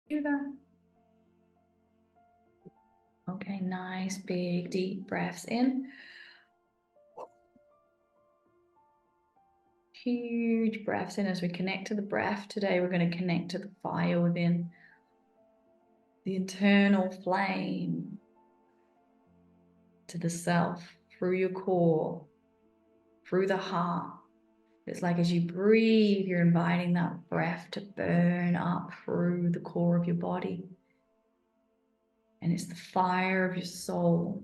Do that. Okay, nice, big, deep breaths in. Huge breaths in. As we connect to the breath today, we're going to connect to the fire within, the internal flame, to the self, through your core, through the heart. It's like as you breathe, you're inviting that breath to burn up through the core of your body. And it's the fire of your soul,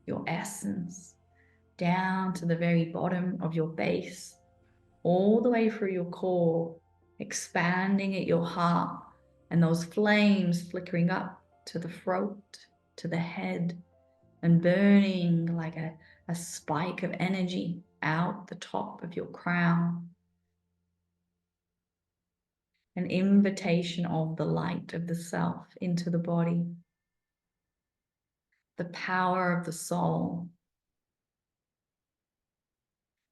your essence, down to the very bottom of your base, all the way through your core, expanding at your heart, and those flames flickering up to the throat, to the head, and burning like a spike of energy out the top of your crown. An invitation of the light of the self into the body, the power of the soul.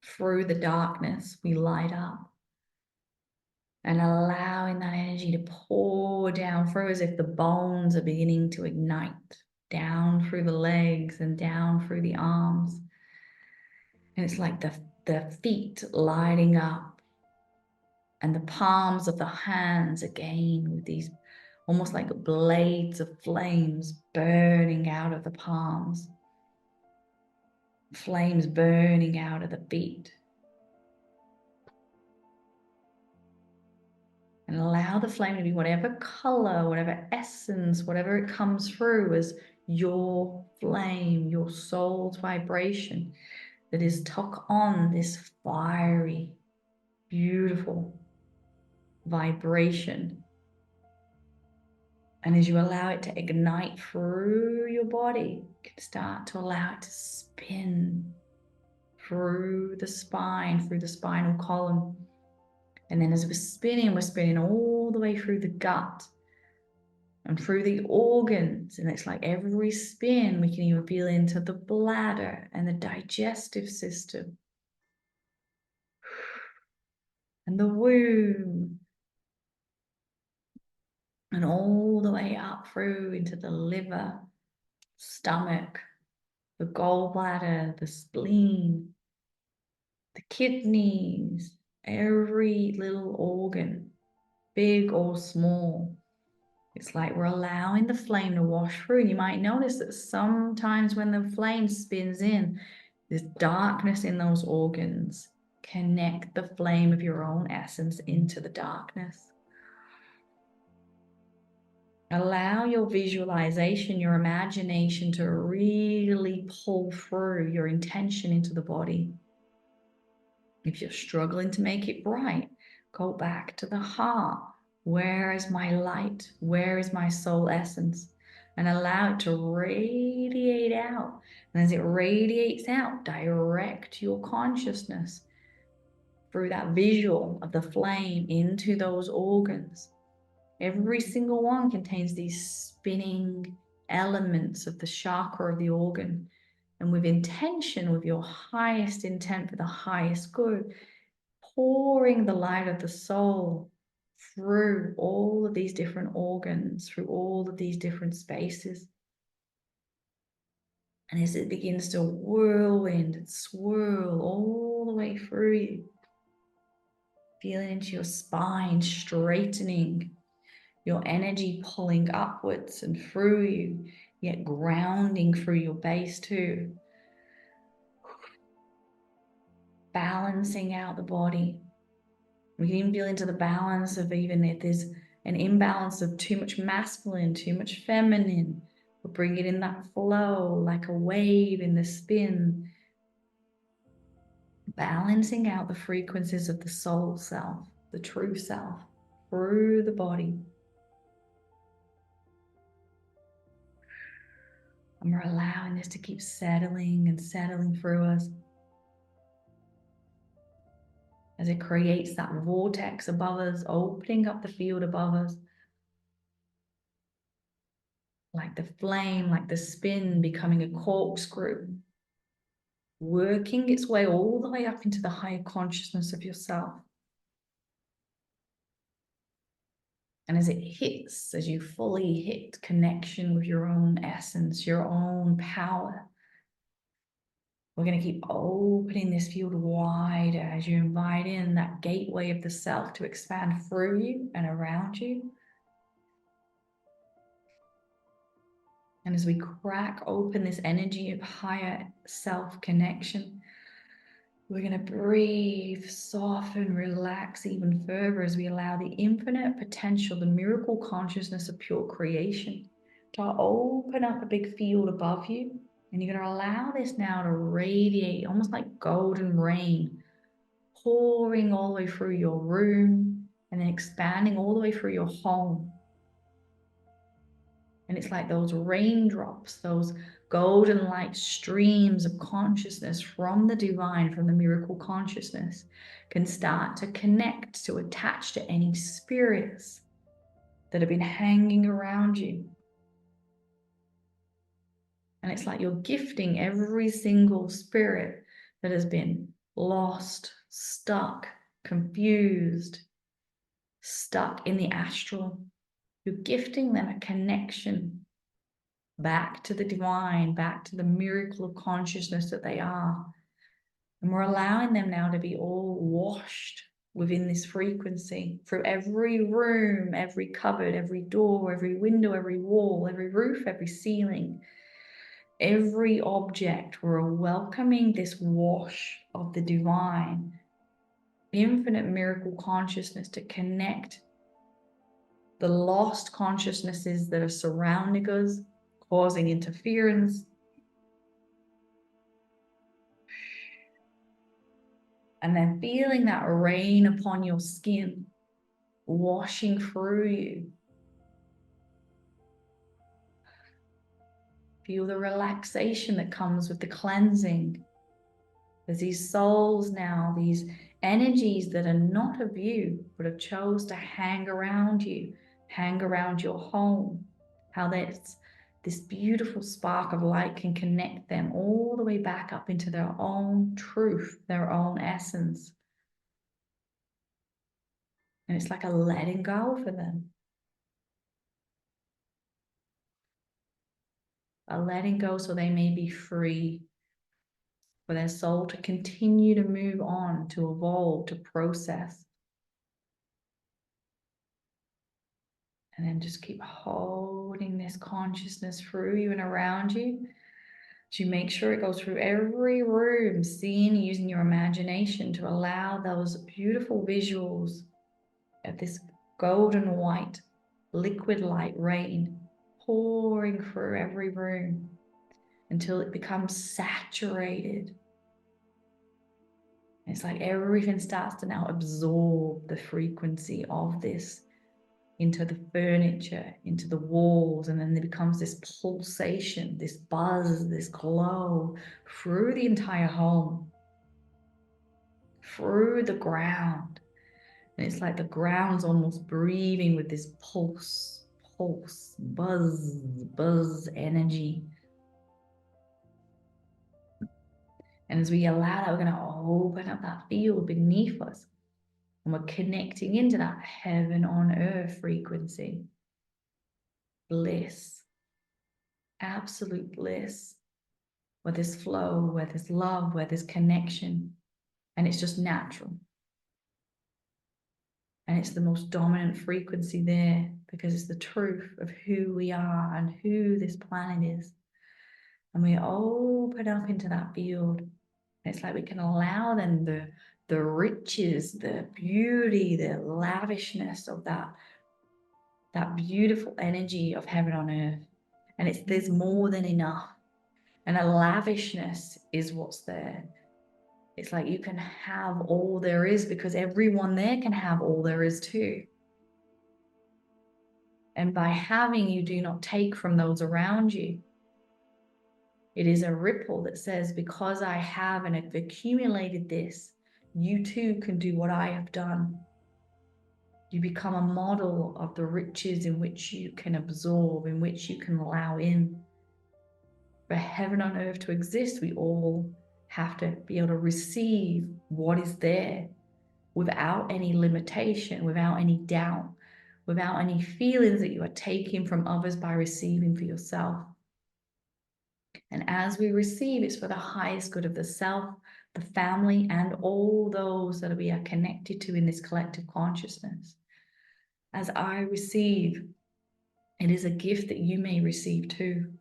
Through the darkness, we light up, and allowing that energy to pour down through as if the bones are beginning to ignite, down through the legs and down through the arms. And it's like the feet lighting up, and the palms of the hands again with these almost like blades of flames burning out of the palms, flames burning out of the feet. And allow the flame to be whatever color, whatever essence, whatever it comes through as your flame, your soul's vibration that is tuck on this fiery, beautiful vibration. And as you allow it to ignite through your body, you can start to allow it to spin through the spine, through the spinal column. And then as we're spinning all the way through the gut and through the organs. And it's like every spin, we can even feel into the bladder and the digestive system and the womb, and all the way up through into the liver, stomach, the gallbladder, the spleen, the kidneys, every little organ, big or small. It's like we're allowing the flame to wash through. And you might notice that sometimes when the flame spins in, there's darkness in those organs. Connect the flame of your own essence into the darkness. Allow your visualization, your imagination to really pull through your intention into the body. If you're struggling to make it bright, go back to the heart. Where is my light? Where is my soul essence? And allow it to radiate out. And as it radiates out, direct your consciousness through that visual of the flame into those organs. Every single one contains these spinning elements of the chakra of the organ. And with intention, with your highest intent for the highest good, pouring the light of the soul through all of these different organs, through all of these different spaces. And as it begins to whirlwind and swirl all the way through you, feeling into your spine, straightening, your energy pulling upwards and through you, yet grounding through your base too. Balancing out the body. We can even feel into the balance of even if there's an imbalance of too much masculine, too much feminine. We'll bring it in that flow like a wave in the spin. Balancing out the frequencies of the soul self, the true self, through the body. And we're allowing this to keep settling and settling through us. As it creates that vortex above us, opening up the field above us. Like the flame, like the spin becoming a corkscrew, working its way all the way up into the higher consciousness of yourself. And as it hits, as you fully hit connection with your own essence, your own power, we're going to keep opening this field wider as you invite in that gateway of the self to expand through you and around you. And as we crack open this energy of higher self connection, we're going to breathe, soften, relax even further as we allow the infinite potential, the miracle consciousness of pure creation to open up a big field above you. And you're going to allow this now to radiate almost like golden rain, pouring all the way through your room and then expanding all the way through your home. And it's like those raindrops, those golden light streams of consciousness from the divine, from the miracle consciousness, can start to connect, to attach to any spirits that have been hanging around you. And it's like you're gifting every single spirit that has been lost, stuck, confused, stuck in the astral. You're gifting them a connection back to the divine, back to the miracle of consciousness that they are. And we're allowing them now to be all washed within this frequency through every room, every cupboard, every door, every window, every wall, every roof, every ceiling, every object. We're welcoming this wash of the divine, infinite miracle consciousness to connect the lost consciousnesses that are surrounding us, causing interference. And then feeling that rain upon your skin, washing through you. Feel the relaxation that comes with the cleansing. There's these souls now, these energies that are not of you, but have chose to hang around you, hang around your home. How that's this beautiful spark of light can connect them all the way back up into their own truth, their own essence. And it's like a letting go for them. A letting go so they may be free, for their soul to continue to move on, to evolve, to process. And then just keep holding this consciousness through you and around you. To make sure it goes through every room, seeing, using your imagination to allow those beautiful visuals of this golden white liquid light rain pouring through every room until it becomes saturated. It's like everything starts to now absorb the frequency of this into the furniture, into the walls, and then there becomes this pulsation, this buzz, this glow through the entire home, through the ground. And it's like the ground's almost breathing with this pulse, buzz energy. And as we allow that, we're going to open up that field beneath us. And we're connecting into that heaven on earth frequency. Bliss. Absolute bliss. Where there's flow, where there's love, where there's connection. And it's just natural. And it's the most dominant frequency there because it's the truth of who we are and who this planet is. And we open up into that field. It's like we can allow them the riches, the beauty, the lavishness of that beautiful energy of heaven on earth. And there's more than enough. And a lavishness is what's there. It's like you can have all there is because everyone there can have all there is too. And by having, you do not take from those around you. It is a ripple that says, because I have and have accumulated this, you too can do what I have done. You become a model of the riches in which you can absorb, in which you can allow in. For heaven on earth to exist, we all have to be able to receive what is there without any limitation, without any doubt, without any feelings that you are taking from others by receiving for yourself. And as we receive, it's for the highest good of the self, the family, and all those that we are connected to in this collective consciousness. As I receive, it is a gift that you may receive too.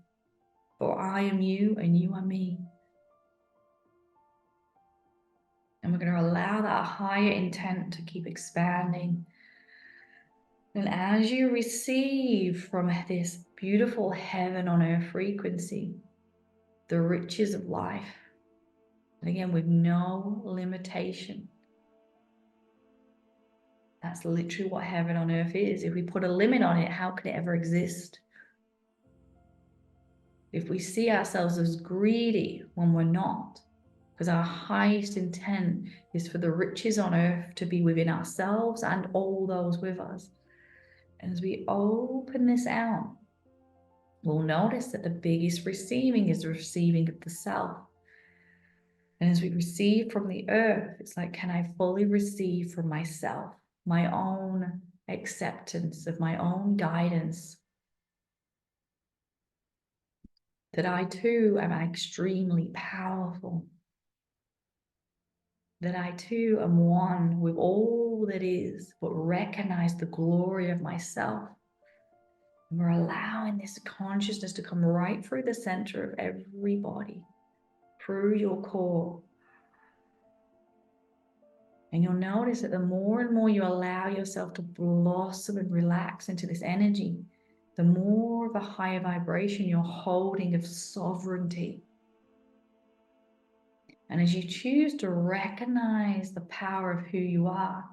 For I am you and you are me. And we're going to allow that higher intent to keep expanding. And as you receive from this beautiful heaven on earth frequency, the riches of life, and again, with no limitation. That's literally what heaven on earth is. If we put a limit on it, how could it ever exist? If we see ourselves as greedy when we're not, because our highest intent is for the riches on earth to be within ourselves and all those with us. And as we open this out, we'll notice that the biggest receiving is receiving of the self. And as we receive from the earth, it's like, can I fully receive from myself, my own acceptance of my own guidance, that I too am extremely powerful, that I too am one with all that is, but recognize the glory of myself. And we're allowing this consciousness to come right through the center of every body, through your core. And you'll notice that the more and more you allow yourself to blossom and relax into this energy, the more of a higher vibration you're holding of sovereignty. And as you choose to recognize the power of who you are,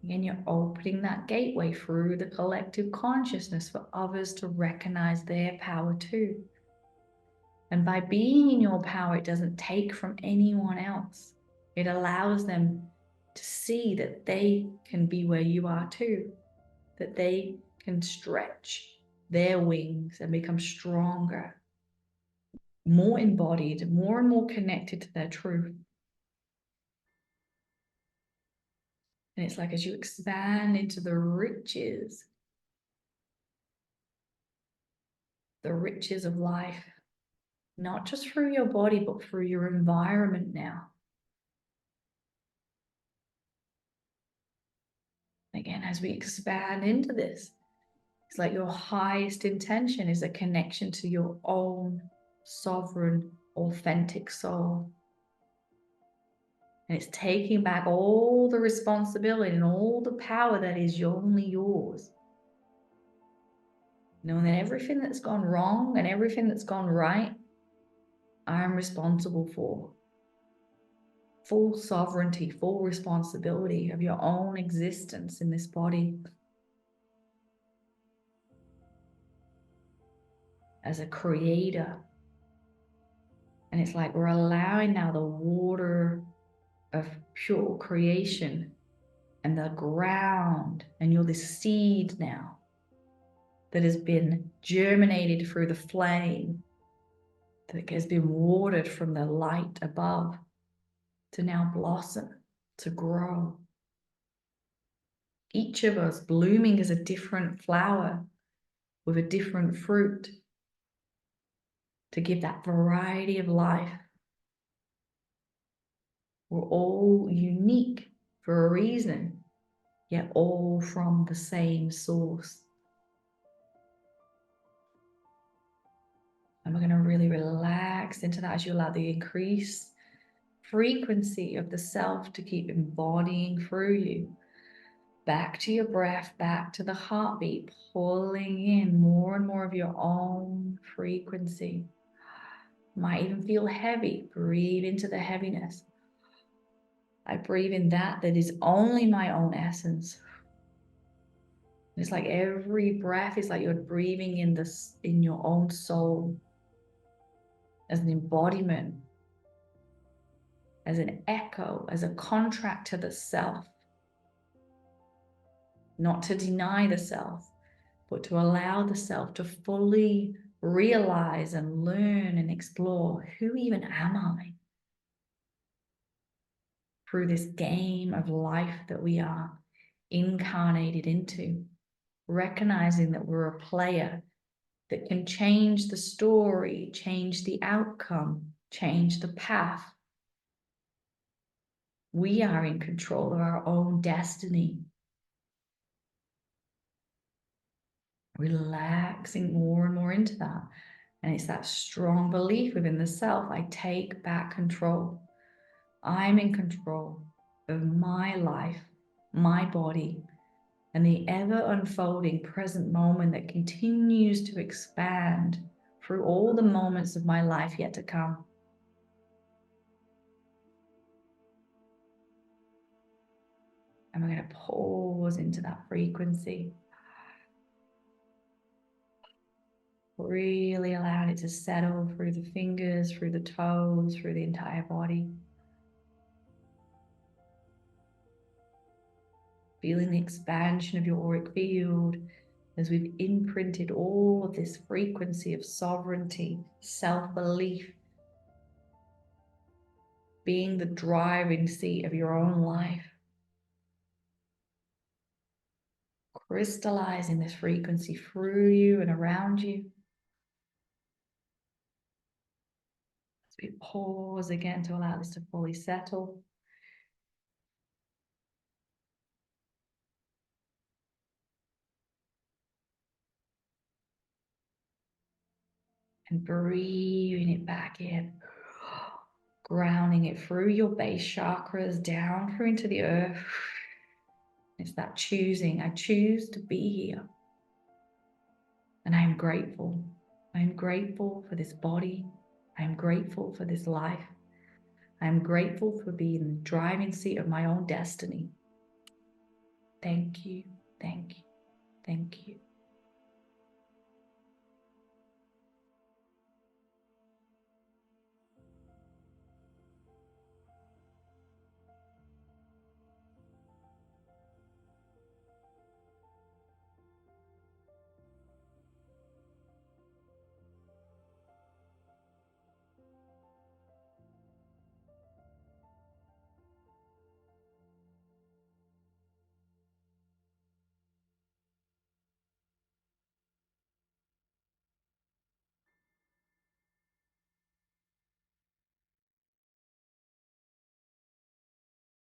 again, you're opening that gateway through the collective consciousness for others to recognize their power too. And by being in your power, it doesn't take from anyone else. It allows them to see that they can be where you are too, that they can stretch their wings and become stronger, more embodied, more and more connected to their truth. And it's like as you expand into the riches of life, not just through your body, but through your environment now. Again, as we expand into this, it's like your highest intention is a connection to your own sovereign, authentic soul. And it's taking back all the responsibility and all the power that is only yours. Knowing that everything that's gone wrong and everything that's gone right, I'm responsible for. Full sovereignty, full responsibility of your own existence in this body. As a creator. And it's like we're allowing now the water of pure creation and the ground, and you're this seed now that has been germinated through the flame, that has been watered from the light above, to now blossom, to grow. Each of us blooming as a different flower with a different fruit, to give that variety of life. We're all unique for a reason, yet all from the same source. And we're going to really relax into that as you allow the increased frequency of the self to keep embodying through you. Back to your breath, back to the heartbeat, pulling in more and more of your own frequency. Might even feel heavy. Breathe into the heaviness. I breathe in that is only my own essence. It's like every breath is like you're breathing in this in your own soul, as an embodiment, as an echo, as a contract to the self. Not to deny the self, but to allow the self to fully realize and learn and explore, who even am I? Through this game of life that we are incarnated into. recognizing that we're a player that can change the story, change the outcome, change the path. We are in control of our own destiny. Relaxing more and more into that. And it's that strong belief within the self. I take back control. I'm in control of my life, my body, and the ever unfolding present moment that continues to expand through all the moments of my life yet to come. And we're going to pause into that frequency. Really allowing it to settle through the fingers, through the toes, through the entire body. Feeling the expansion of your auric field as we've imprinted all of this frequency of sovereignty, self-belief, being the driving seat of your own life. Crystallizing this frequency through you and around you. As we pause again to allow this to fully settle. And breathing it back in. Grounding it through your base chakras, down through into the earth. It's that choosing. I choose to be here. And I am grateful. I am grateful for this body. I am grateful for this life. I am grateful for being the driving seat of my own destiny. Thank you, thank you, thank you.